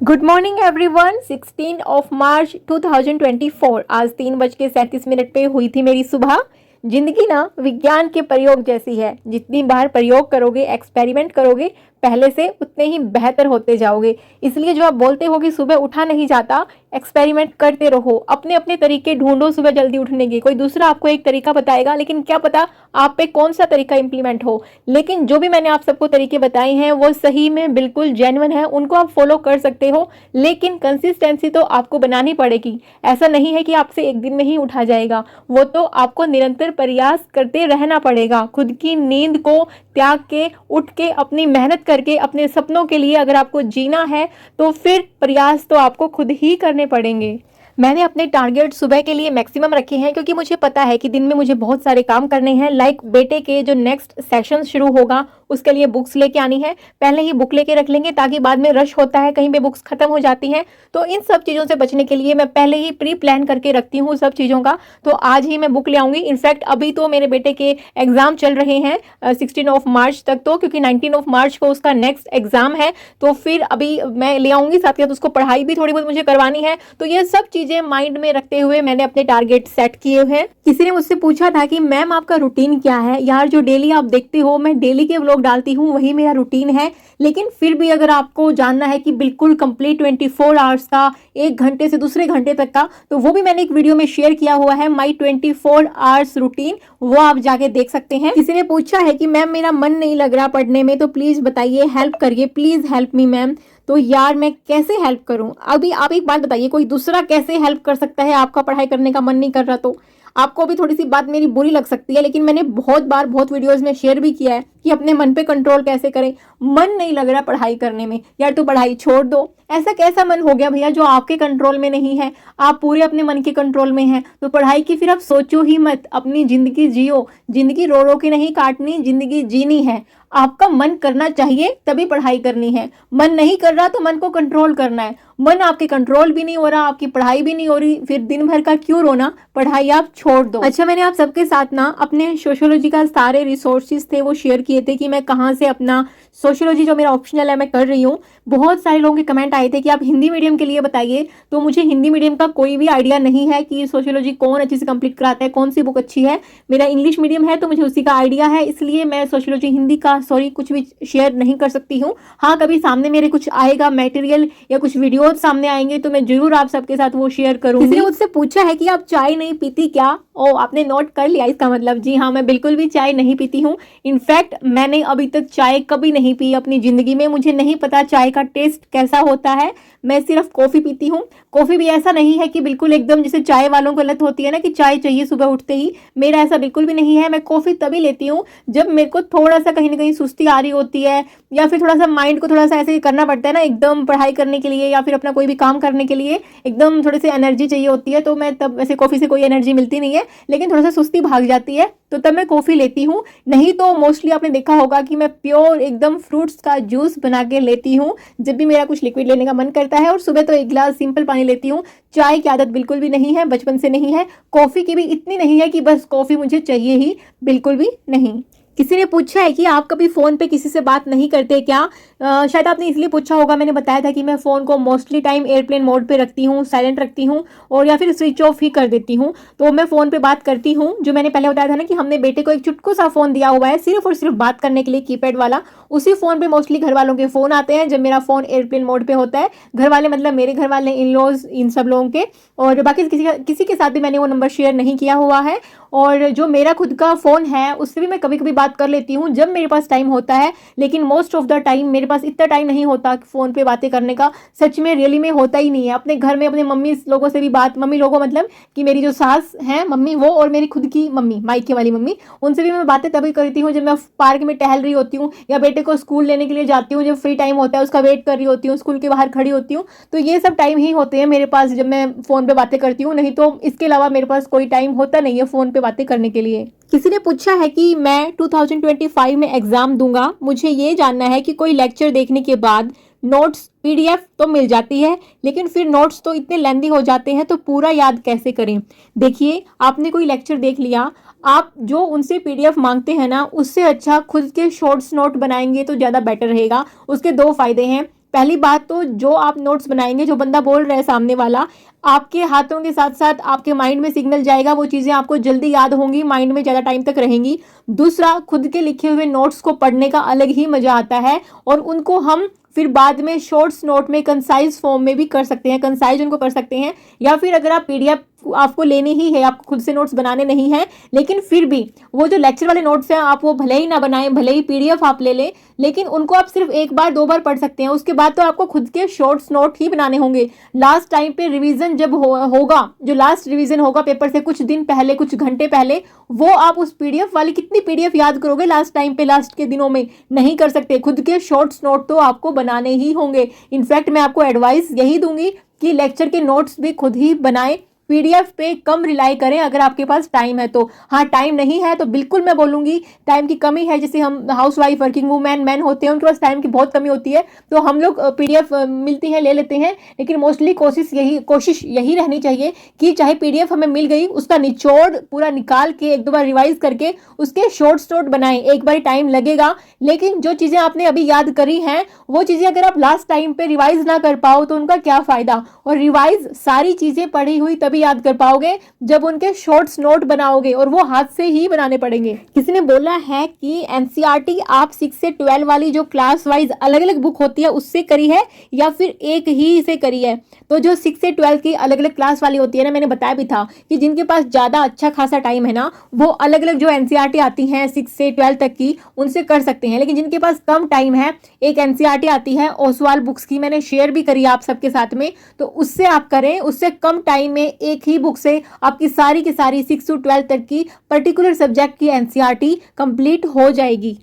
Good morning everyone. 16 of March 2024 आज 3:37 पे हुई थी मेरी सुबह। जिंदगी ना विज्ञान के प्रयोग जैसी है। जितनी बार प्रयोग करोगे, एक्सपेरिमेंट करोगे, पहले से उतने ही बेहतर होते जाओगे। इसलिए जो आप बोलते हो कि सुबह उठा नहीं जाता, एक्सपेरिमेंट करते रहो, अपने अपने तरीके ढूंढो सुबह जल्दी उठने के। कोई दूसरा आपको एक तरीका बताएगा, लेकिन क्या पता आप पे कौन सा तरीका इंप्लीमेंट हो। लेकिन जो भी मैंने आप सबको तरीके बताए हैं वो सही में बिल्कुल जेन्युइन है, उनको आप फॉलो कर सकते हो। लेकिन कंसिस्टेंसी तो आपको बनानी पड़ेगी। ऐसा नहीं है कि आपसे एक दिन में ही उठा जाएगा, वो तो आपको निरंतर प्रयास करते रहना पड़ेगा। खुद की नींद को त्याग के, उठ के, अपनी मेहनत करके, अपने सपनों के लिए अगर आपको जीना है तो फिर प्रयास तो आपको खुद ही करने पड़ेंगे। मैंने अपने टारगेट सुबह के लिए मैक्सिमम रखे हैं, क्योंकि मुझे पता है कि दिन में मुझे बहुत सारे काम करने हैं। लाइक बेटे के जो नेक्स्ट सेशन शुरू होगा उसके लिए बुक्स लेके आनी है। पहले ही बुक लेके रख लेंगे ताकि बाद में रश होता है, कहीं पे बुक्स खत्म हो जाती हैं। तो इन सब चीज़ों से बचने के लिए मैं पहले ही प्री प्लान करके रखती हूँ सब चीज़ों का। तो आज ही मैं बुक ले आऊँगी। इनफैक्ट अभी तो मेरे बेटे के एग्ज़ाम चल रहे हैं 16 ऑफ मार्च तक, तो क्योंकि 19 ऑफ मार्च को उसका नेक्स्ट एग्ज़ाम है। तो फिर अभी मैं ले आऊँगी, साथ ही साथ उसको पढ़ाई भी थोड़ी बहुत मुझे करवानी है। तो ये सब चीज़ें माइंड में रखते हुए मैंने अपने टारगेट सेट किए हैं। किसी ने मुझसे पूछा था कि मैम आपका रूटीन क्या है। यार, जो डेली आप देखते हो मैं डेली के व्लॉग डालती हूँ, वही मेरा रूटीन है। लेकिन फिर भी अगर आपको जानना है कि बिल्कुल कंप्लीट 24 आवर्स का, एक घंटे से दूसरे घंटे तक का, तो वो भी मैंने एक वीडियो में शेयर किया हुआ है, माई 24 आवर्स रूटीन। वो आप जाके देख सकते हैं। किसी ने पूछा है कि मैम मेरा मन नहीं लग रहा पढ़ने में, तो प्लीज बताइए, हेल्प करिए, प्लीज हेल्प मी मैम। तो यार मैं कैसे हेल्प करूं? अभी आप एक बात बताइए, कोई दूसरा कैसे हेल्प कर सकता है? आपका पढ़ाई करने का मन नहीं कर रहा तो आपको भी थोड़ी सी बात मेरी बुरी लग सकती है, लेकिन मैंने बहुत बार बहुत वीडियोस में शेयर भी किया है कि अपने मन पे कंट्रोल कैसे करें। मन नहीं लग रहा पढ़ाई करने में, यार तो पढ़ाई छोड़ दो। ऐसा कैसा मन हो गया भैया जो आपके कंट्रोल में नहीं है? आप पूरे अपने मन के कंट्रोल में हैं, तो पढ़ाई की फिर आप सोचो ही मत। अपनी जिंदगी जियो। जिंदगी रो रो के नहीं काटनी, जिंदगी जीनी है। आपका मन करना चाहिए तभी पढ़ाई करनी है। मन नहीं कर रहा तो मन को कंट्रोल करना है। मन आपके कंट्रोल भी नहीं हो रहा, आपकी पढ़ाई भी नहीं हो रही, फिर दिन भर का क्यों रोना? पढ़ाई आप छोड़ दो। अच्छा, मैंने आप सबके साथ ना अपने सोशियोलॉजी का सारे रिसोर्सेज थे वो शेयर किए थे कि मैं कहाँ से अपना सोशियोलॉजी जो मेरा ऑप्शनल है मैं कर रही हूँ। बहुत सारे लोगों के कमेंट आए थे कि आप हिंदी मीडियम के लिए बताइए, तो मुझे हिंदी मीडियम का कोई भी आइडिया नहीं है कि सोशियोलॉजी कौन अच्छे से कंप्लीट कराता है, कौन सी बुक अच्छी है। मेरा इंग्लिश मीडियम है तो मुझे उसी का आइडिया है, इसलिए मैं सोशियोलॉजी हिंदी का कुछ भी शेयर नहीं कर सकती हूँ। हाँ, कभी सामने मेरे कुछ आएगा मटेरियल या कुछ वीडियो सामने आएंगे तो मैं जरूर आप सबके साथ वो शेयर करूंगी। किसी ने मुझसे पूछा है कि आप चाय नहीं पीती क्या? ओ, आपने नोट कर लिया इसका मतलब। जी हाँ, मैं बिल्कुल भी चाय नहीं पीती हूँ। इनफैक्ट मैंने अभी तक चाय कभी नहीं पी अपनी जिंदगी में। मुझे नहीं पता चाय का टेस्ट कैसा होता है। मैं सिर्फ कॉफी पीती हूँ। कॉफी भी ऐसा नहीं है कि बिल्कुल एकदम जैसे चाय वालों को लत होती है ना कि चाय चाहिए सुबह उठते ही, मेरा ऐसा बिल्कुल भी नहीं है। मैं कॉफी तभी लेती हूँ जब मेरे को थोड़ा सा कहीं ना कहीं सुस्ती आ रही होती है, या फिर थोड़ा सा माइंड को थोड़ा सा ऐसे करना पड़ता है ना, एकदम पढ़ाई करने के लिए या फिर अपना कोई भी काम करने के लिए एकदम थोड़ी सी एनर्जी चाहिए होती है। तो मैं तब, वैसे कॉफी से कोई एनर्जी मिलती नहीं है, लेकिन थोड़ा सा सुस्ती भाग जाती है तो तब मैं कॉफी लेती हूँ। नहीं तो मोस्टली आपने देखा होगा कि मैं प्योर एकदम फ्रूट्स का जूस बना के लेती हूँ जब भी मेरा कुछ लिक्विड लेने का मन करता है। और सुबह तो एक गिलास सिंपल पानी लेती हूँ। चाय की आदत बिल्कुल भी नहीं है, बचपन से नहीं है। कॉफी की भी इतनी नहीं है कि बस कॉफी मुझे चाहिए ही, बिल्कुल भी नहीं। किसी ने पूछा है कि आप कभी फोन पे किसी से बात नहीं करते क्या? शायद आपने इसलिए पूछा होगा। मैंने बताया था कि मैं फोन को मोस्टली टाइम एयरप्लेन मोड पे रखती हूँ, साइलेंट रखती हूँ, और या फिर स्विच ऑफ ही कर देती हूँ। तो मैं फोन पे बात करती हूँ। जो मैंने पहले बताया था ना कि हमने बेटे को एक चुटकू सा फोन दिया हुआ है सिर्फ और सिर्फ बात करने के लिए, कीपैड वाला। उसी फोन पे मोस्टली घर वालों के फोन आते हैं जब मेरा फोन एयरप्लेन मोड पे होता है। घर वाले मतलब मेरे घर वाले, इन लॉज, इन सब लोगों के। और बाकी किसी के साथ भी मैंने वो नंबर शेयर नहीं किया हुआ है। और जो मेरा खुद का फोन है उससे भी मैं कभी कभी बात कर लेती हूँ जब मेरे पास टाइम होता है, लेकिन मोस्ट ऑफ द टाइम मेरे पास इतना टाइम नहीं होता फोन पे बातें करने का। सच में रियली में होता ही नहीं है। अपने घर में अपने मम्मी लोगों से भी बात, मम्मी लोगों मतलब कि मेरी जो सास हैं मम्मी, वो और मेरी खुद की मम्मी, मायके वाली मम्मी, उनसे भी मैं बातें तभी करती हूँ जब मैं पार्क में टहल रही होती हूँ या बेटे को स्कूल लेने के लिए जाती हूँ। जब फ्री टाइम होता है उसका वेट कर रही होती हूँ, स्कूल के बाहर खड़ी होती हूँ। तो ये सब टाइम ही होते हैं मेरे पास जब मैं फोन पे बातें करती हूँ, नहीं तो इसके अलावा मेरे पास कोई टाइम होता नहीं है फोन पे बातें करने के लिए। किसी ने पूछा है कि मैं 2025 में एग्जाम दूंगा, मुझे ये जानना है कि कोई लेक्चर देखने के बाद नोट्स पीडीएफ तो मिल जाती है, लेकिन फिर नोट्स तो इतने लेंदी हो जाते हैं तो पूरा याद कैसे करें? देखिए, आपने कोई लेक्चर देख लिया, आप जो उनसे पीडीएफ मांगते हैं ना, उससे अच्छा खुद के शॉर्ट्स नोट बनाएंगे तो ज़्यादा बेटर रहेगा। उसके दो फायदे हैं। पहली बात तो जो आप नोट्स बनाएंगे, जो बंदा बोल रहा है सामने वाला, आपके हाथों के साथ साथ आपके माइंड में सिग्नल जाएगा, वो चीज़ें आपको जल्दी याद होंगी, माइंड में ज़्यादा टाइम तक रहेंगी। दूसरा, खुद के लिखे हुए नोट्स को पढ़ने का अलग ही मजा आता है और उनको हम फिर बाद में शॉर्ट्स नोट में कंसाइज फॉर्म में भी कर सकते हैं, कंसाइज उनको कर सकते हैं। या फिर अगर आप पीडीएफ आपको लेनी ही है, आपको खुद से नोट्स बनाने नहीं है, लेकिन फिर भी वो जो लेक्चर वाले नोट्स हैं आप वो भले ही ना बनाएं, भले ही पीडीएफ आप ले लें, लेकिन उनको आप सिर्फ एक बार दो बार पढ़ सकते हैं। उसके बाद तो आपको खुद के शॉर्ट्स नोट ही बनाने होंगे। लास्ट टाइम पे रिवीजन जब होगा, जो लास्ट रिवीजन होगा पेपर से कुछ दिन पहले, कुछ घंटे पहले, वो आप उस पीडीएफ वाली कितनी पीडीएफ याद करोगे लास्ट टाइम पे, लास्ट के दिनों में? नहीं कर सकते। खुद के शॉर्ट्स नोट तो आपको बनाने ही होंगे। इनफैक्ट मैं आपको एडवाइस यही दूंगी कि लेक्चर के नोट्स भी खुद ही बनाएं, पीडीएफ पे कम रिलाई करें अगर आपके पास टाइम है तो। हाँ, टाइम नहीं है तो बिल्कुल मैं बोलूँगी टाइम की कमी है, जैसे हम house wife, working women, man होते हैं, उनके पास टाइम की बहुत कमी होती है, तो हम लोग पीडीएफ मिलती है ले लेते हैं। लेकिन मोस्टली कोशिश यही रहनी चाहिए कि चाहे पीडीएफ हमें मिल गई, उसका निचोड़ पूरा निकाल के एक दो बार रिवाइज करके उसके शॉर्ट्स नोट बनाएं। एक बार टाइम लगेगा, लेकिन जो चीज़ें आपने अभी याद करी हैं वो चीज़ें अगर आप लास्ट टाइम पे रिवाइज ना कर पाओ तो उनका क्या फ़ायदा। और रिवाइज सारी चीज़ें पढ़ी हुई तभी याद कर पाओगे जब उनके शॉर्ट्स नोट बनाओगे, और वो हाथ से ही बनाने पड़ेंगे। किसी ने बोला है कि एनसीईआरटी आप 6 से 12 वाली जो क्लास वाइज अलग अलग बुक होती है उससे करी है या फिर एक ही से करी है? तो जो 6 से 12 की अलग अलग क्लास वाली होती है ना, मैंने बताया भी था कि जिनके पास ज़्यादा अच्छा खासा टाइम है ना, वो अलग अलग जो एनसीईआरटी आती हैं 6 से 12 तक की, उनसे कर सकते हैं। लेकिन जिनके पास कम टाइम है, एक एनसीईआरटी आती है ओसवाल बुक्स की, मैंने शेयर भी करी आप सबके साथ में, तो उससे आप करें। उससे कम टाइम में एक ही बुक से आपकी सारी की सारी 6 से 12 तक की पर्टिकुलर सब्जेक्ट की एनसीईआरटी कंप्लीट हो जाएगी।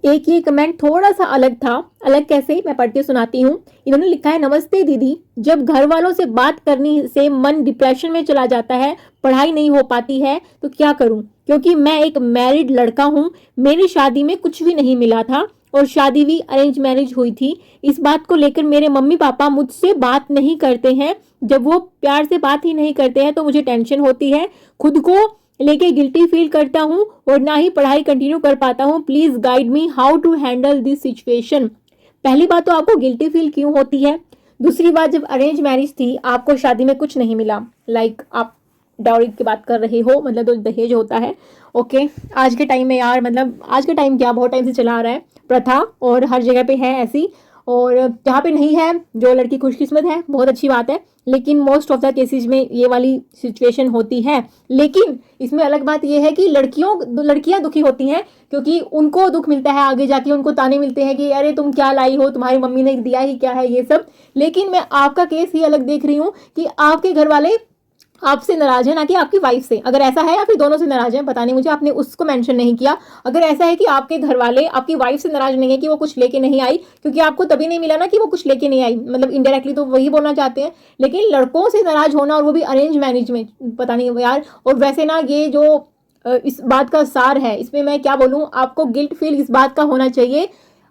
एक ये कमेंट थोड़ा सा अलग था। अलग कैसे, मैं पढ़ के सुनाती हूँ। इन्होंने लिखा है, नमस्ते दीदी, जब घर वालों से बात करने से मन डिप्रेशन में चला जाता है, पढ़ाई नहीं हो पाती है, तो क्या करूँ? क्योंकि मैं एक मैरिड लड़का हूँ, मेरी शादी में कुछ भी नहीं मिला था और शादी भी अरेंज मैरिज हुई थी। इस बात को लेकर मेरे मम्मी पापा मुझसे बात नहीं करते हैं। जब वो प्यार से बात ही नहीं करते हैं तो मुझे टेंशन होती है, खुद को लेके गिल्टी फील करता हूँ और ना ही पढ़ाई कंटिन्यू कर पाता हूँ। Please guide me how to handle this situation. पहली बात तो आपको गिल्टी फील क्यों होती है। दूसरी बात, जब अरेंज मैरिज थी, आपको शादी में कुछ नहीं मिला, लाइक आप डाउरी की बात कर रहे हो, मतलब जो दहेज होता है, ओके। आज के टाइम में यार, मतलब आज के टाइम क्या, बहुत टाइम से चला आ रहा है प्रथा, और हर जगह पे है ऐसी। और जहाँ पे नहीं है, जो लड़की खुशकिस्मत है, बहुत अच्छी बात है, लेकिन मोस्ट ऑफ द केसेस में ये वाली सिचुएशन होती है। लेकिन इसमें अलग बात ये है कि लड़कियां दुखी होती हैं, क्योंकि उनको दुख मिलता है आगे जाके, उनको ताने मिलते हैं कि अरे तुम क्या लाई हो, तुम्हारी मम्मी ने दिया ही क्या है, ये सब। लेकिन मैं आपका केस ही अलग देख रही हूँ कि आपके घर वाले आपसे नाराज है, ना कि आपकी वाइफ से। अगर ऐसा है या फिर दोनों से नाराज है, पता नहीं मुझे, आपने उसको मेंशन नहीं किया। अगर ऐसा है कि आपके घर वाले आपकी वाइफ से नाराज नहीं है कि वो कुछ लेके नहीं आई, क्योंकि आपको तभी नहीं मिला ना कि वो कुछ लेके नहीं आई, मतलब इनडायरेक्टली तो वही बोलना चाहते हैं। लेकिन लड़कों से नाराज होना, और वो भी अरेंज मैरिज में, पता नहीं यार। और वैसे ना, ये जो इस बात का सार है, इसमें मैं क्या बोलूँ, आपको गिल्ट फील इस बात का होना चाहिए,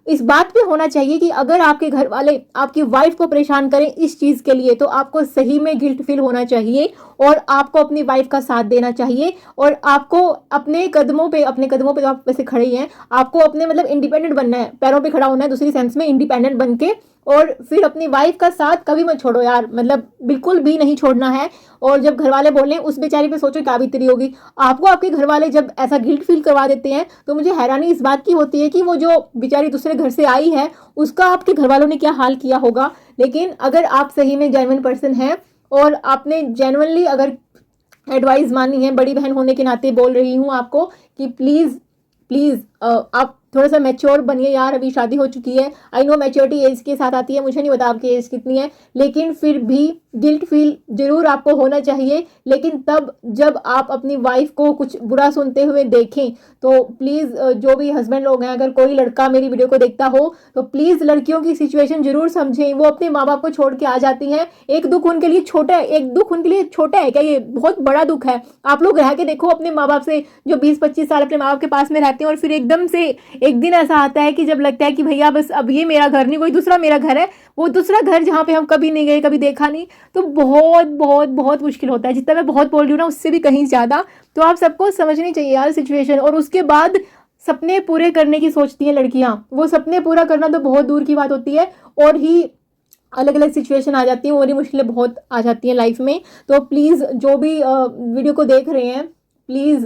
इस बात पे होना चाहिए कि अगर आपके घर वाले आपकी वाइफ को परेशान करें इस चीज के लिए, तो आपको सही में गिल्ट फील होना चाहिए और आपको अपनी वाइफ का साथ देना चाहिए। और आपको अपने कदमों पे तो आप वैसे खड़े ही हैं, आपको अपने मतलब इंडिपेंडेंट बनना है, पैरों पे खड़ा होना है, दूसरी सेंस में इंडिपेंडेंट बन के, और फिर अपनी वाइफ का साथ कभी मत छोड़ो यार, मतलब बिल्कुल भी नहीं छोड़ना है। और जब घर वाले बोले, उस बेचारी पे सोचो क्या बीतती होगी आपको। आपके घर वाले जब ऐसा गिल्ट फील करवा देते हैं, तो मुझे हैरानी इस बात की होती है कि वो जो बेचारी दूसरे घर से आई है, उसका आपके घर वालों ने क्या हाल किया होगा। लेकिन अगर आप सही में जेन्युइन पर्सन हैं और आपने जेन्युइनली अगर एडवाइस मानी है, बड़ी बहन होने के नाते बोल रही हूँ आपको कि प्लीज़ आप थोड़ा सा मैच्योर बनिए यार। अभी शादी हो चुकी है, आई नो मैच्योरिटी एज के साथ आती है, मुझे नहीं पता आपकी एज कितनी है, लेकिन फिर भी गिल्ट फील जरूर आपको होना चाहिए। लेकिन तब जब आप अपनी वाइफ को कुछ बुरा सुनते हुए देखें, तो प्लीज़ जो भी हस्बैंड लोग हैं, अगर कोई लड़का मेरी वीडियो को देखता हो, तो प्लीज़ लड़कियों की सिचुएशन जरूर समझें। वो अपने माँ बाप को छोड़ के आ जाती हैं, एक दुख उनके लिए छोटा है, एक दुख उनके लिए छोटा है क्या, ये बहुत बड़ा दुख है। आप लोग रह के देखो अपने माँ बाप से, जो 20-25 साल अपने माँ बाप के पास में रहते हैं, और फिर एकदम से एक दिन ऐसा आता है कि जब लगता है कि भैया बस अब ये मेरा घर नहीं, कोई दूसरा मेरा घर है, वो दूसरा घर जहाँ पे हम कभी नहीं गए, कभी देखा नहीं, तो बहुत बहुत बहुत मुश्किल होता है। जितना मैं बहुत बोल रही हूँ ना, उससे भी कहीं ज़्यादा। तो आप सबको समझनी चाहिए यार सिचुएशन। और उसके बाद सपने पूरे करने की सोचती हैं लड़कियाँ, वो सपने पूरा करना तो बहुत दूर की बात होती है। और ही अलग अलग सिचुएशन आ जाती हैं और ये मुश्किलें बहुत आ जाती हैं लाइफ में। तो प्लीज़ जो भी वीडियो को देख रहे हैं, प्लीज़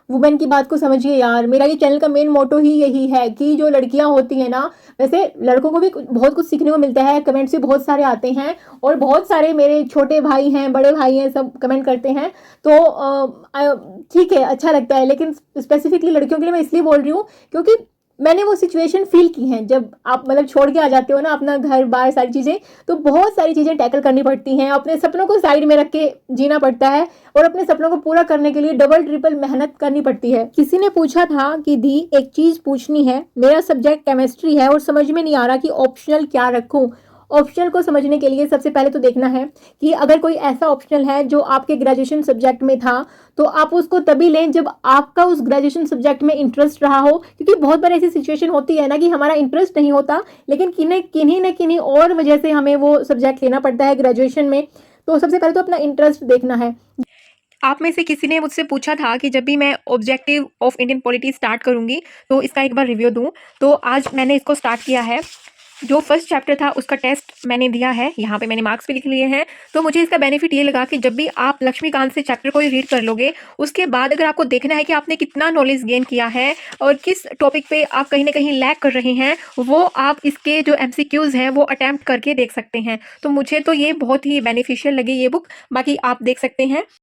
वुमेन की बात को समझिए यार। मेरा ये चैनल का मेन मोटो ही यही है कि जो लड़कियां होती हैं ना, वैसे लड़कों को भी बहुत कुछ सीखने को मिलता है, कमेंट्स भी बहुत सारे आते हैं और बहुत सारे मेरे छोटे भाई हैं, बड़े भाई हैं, सब कमेंट करते हैं। तो ठीक है, अच्छा लगता है, लेकिन स्पेसिफिकली लड़कियों के लिए मैं इसलिए बोल रही हूँ क्योंकि मैंने वो सिचुएशन फील की है। जब आप मतलब छोड़ के आ जाते हो ना अपना घर बार सारी चीज़ें, तो बहुत सारी चीज़ें टैकल करनी पड़ती हैं, अपने सपनों को साइड में रख के जीना पड़ता है और अपने सपनों को पूरा करने के लिए डबल ट्रिपल मेहनत करनी पड़ती है। किसी ने पूछा था कि दी एक चीज़ पूछनी है, मेरा सब्जेक्ट केमिस्ट्री है और समझ में नहीं आ रहा कि ऑप्शनल क्या रखूं। ऑप्शनल को समझने के लिए सबसे पहले तो देखना है कि अगर कोई ऐसा ऑप्शनल है जो आपके ग्रेजुएशन सब्जेक्ट में था, तो आप उसको तभी लें जब आपका उस ग्रेजुएशन सब्जेक्ट में इंटरेस्ट रहा हो। क्योंकि बहुत बार ऐसी सिचुएशन होती है ना कि हमारा इंटरेस्ट नहीं होता, लेकिन किन्हीं न किन्हीं और वजह से हमें वो सब्जेक्ट लेना पड़ता है ग्रेजुएशन में। तो सबसे पहले तो अपना इंटरेस्ट देखना है। आप में से किसी ने मुझसे पूछा था कि जब भी मैं objective of Indian polity start करूंगी तो इसका एक बार रिव्यू दूं। तो आज मैंने इसको स्टार्ट किया है। जो फर्स्ट चैप्टर था उसका टेस्ट मैंने दिया है, यहाँ पे मैंने मार्क्स भी लिख लिए हैं। तो मुझे इसका बेनिफिट ये लगा कि जब भी आप लक्ष्मीकांत से चैप्टर को रीड कर लोगे, उसके बाद अगर आपको देखना है कि आपने कितना नॉलेज गेन किया है और किस टॉपिक पे आप कहीं ना कहीं लैग कर रहे हैं, वो आप इसके जो MCQs हैं वो अटैम्प्ट करके देख सकते हैं। तो मुझे तो ये बहुत ही बेनिफिशियल लगी ये बुक। बाकी आप देख सकते हैं।